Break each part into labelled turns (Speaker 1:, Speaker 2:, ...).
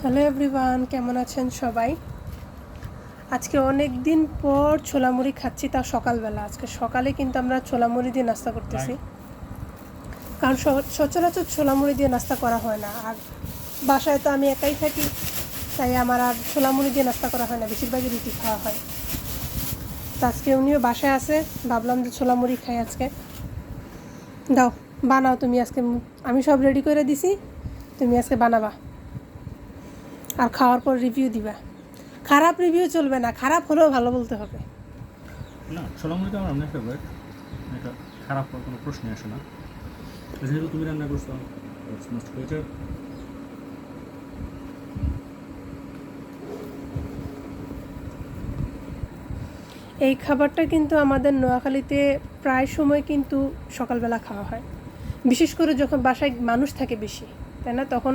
Speaker 1: Hello everyone, কেমন আছেন সবাই? আজকে অনেক দিন পর ছোলা মুড়ি খাচ্ছি, তাও সকালবেলা। আজকে সকালে কিন্তু আমরা ছোলা মুড়ি দিয়ে নাস্তা করতেছি, কারণ সচরাচর ছোলা মুড়ি দিয়ে নাস্তা করা হয় না। আর বাসায় তো আমি একাই থাকি, তাই আমার আর ছোলা মুড়ি দিয়ে নাস্তা করা হয় না, বেশিরভাগই রুটি খাওয়া হয়। তো আজকে উনিও বাসায় আছে, ভাবলাম যে ছোলা মুড়ি খাই আজকে। দাও বানাও তুমি আজকে, আমি সব রেডি করে দিছি, তুমি আজকে বানাবা আর খাওয়ার পর রিভিউ দিবা। খারাপ রিভিউ চলবে না, খারাপ হলেও ভালো বলতে হবে।
Speaker 2: না, ছোলা মুড়ি তো আমার অনেক ফেভারিট, এটা খারাপ হওয়ার কোনো প্রশ্নই আসে না। যেহেতু তুমি রান্না করছো, এটা
Speaker 1: এই খাবারটা কিন্তু আমাদের নোয়াখালীতে প্রায় সময় কিন্তু সকালবেলা খাওয়া হয়, বিশেষ করে যখন বাসায় মানুষ থাকে বেশি, তাই না? তখন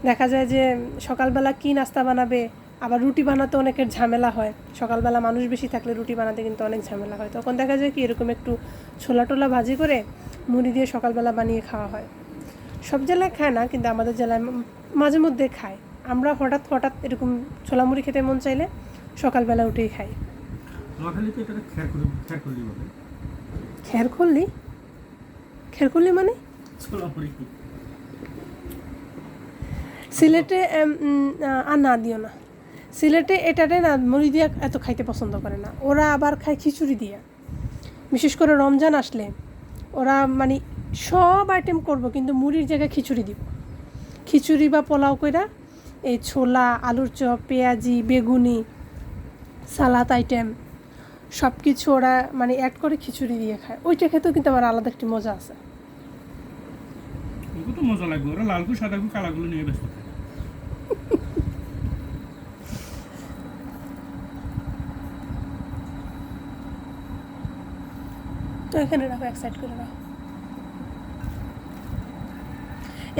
Speaker 1: দেখা যায় যে সকালবেলা কি নাস্তা বানাবে, আবার রুটি বানাতে অনেকের ঝামেলা হয়। সকালবেলা মানুষ বেশি থাকলে রুটি বানাতে কিন্তু অনেক ঝামেলা হয়। তখন দেখা যায় কি এরকম একটু ছোলা টোলা ভাজি করে মুড়ি দিয়ে সকালবেলা বানিয়ে খাওয়া হয়। সব জেলায় খায় না, কিন্তু আমাদের জেলায় মাঝে মধ্যে খায়। আমরা হঠাৎ হঠাৎ এরকম ছোলা মুড়ি খেতে মন চাইলে সকালবেলা উঠেই খাই।
Speaker 2: নোয়াখালীতে এটা খেরখুলি বলে।
Speaker 1: খেরখুল্লি? খেরখুল্লি মানে?
Speaker 2: ছোলা মুড়ি
Speaker 1: সিলেটে আর না দিও না, সিলেটে এটাতে না মুড়ি দিয়া এত খাইতে পছন্দ করে না। ওরা আবার খায় খিচুড়ি দিয়া। বিশেষ করে রমজান আসলে ওরা মানে সব আইটেম করব, কিন্তু মুড়ির জায়গায় খিচুড়ি দিব। খিচুড়ি বা পোলাও কইরা এই ছোলা, আলুর চপ, পেঁয়াজি, বেগুনি, সালাদ আইটেম সব কিছু ওরা মানে অ্যাড করে খিচুড়ি দিয়ে খায়। ওইটা খেতেও কিন্তু আমার আলাদা একটি মজা আছে।
Speaker 2: ওগুলো তো মজা লাগবে, ওরা লালকু সাদাকু কালাগুলো নিয়ে ব্যস্ত থাকে।
Speaker 1: তো এখানে রাখো, এক সাইড করে রাখো।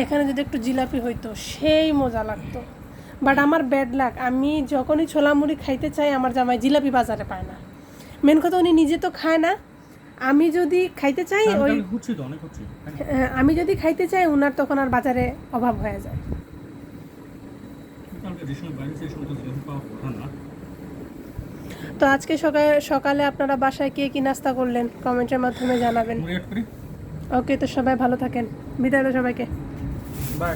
Speaker 1: এখানে যদি একটু জিলাপি হইতো সেই মজা লাগতো, বাট আমার ব্যাড লাক, আমি যখনই ছোলা মুড়ি খাইতে চাই আমার জামাই জিলাপি বাজারে পায় না। মেন কথা উনি নিজে তো খায় না, আমি যদি খাইতে চাই আমি যদি খাইতে চাই উনার তখন আর বাজারে অভাব হয়ে যায়। তো আজকে সকালে আপনারা বাসায় কে কি নাস্তা করলেন কমেন্টের মাধ্যমে জানাবেন। ওকে, তো সবাই ভালো থাকেন, বিদায় সবাইকে,
Speaker 2: বাই।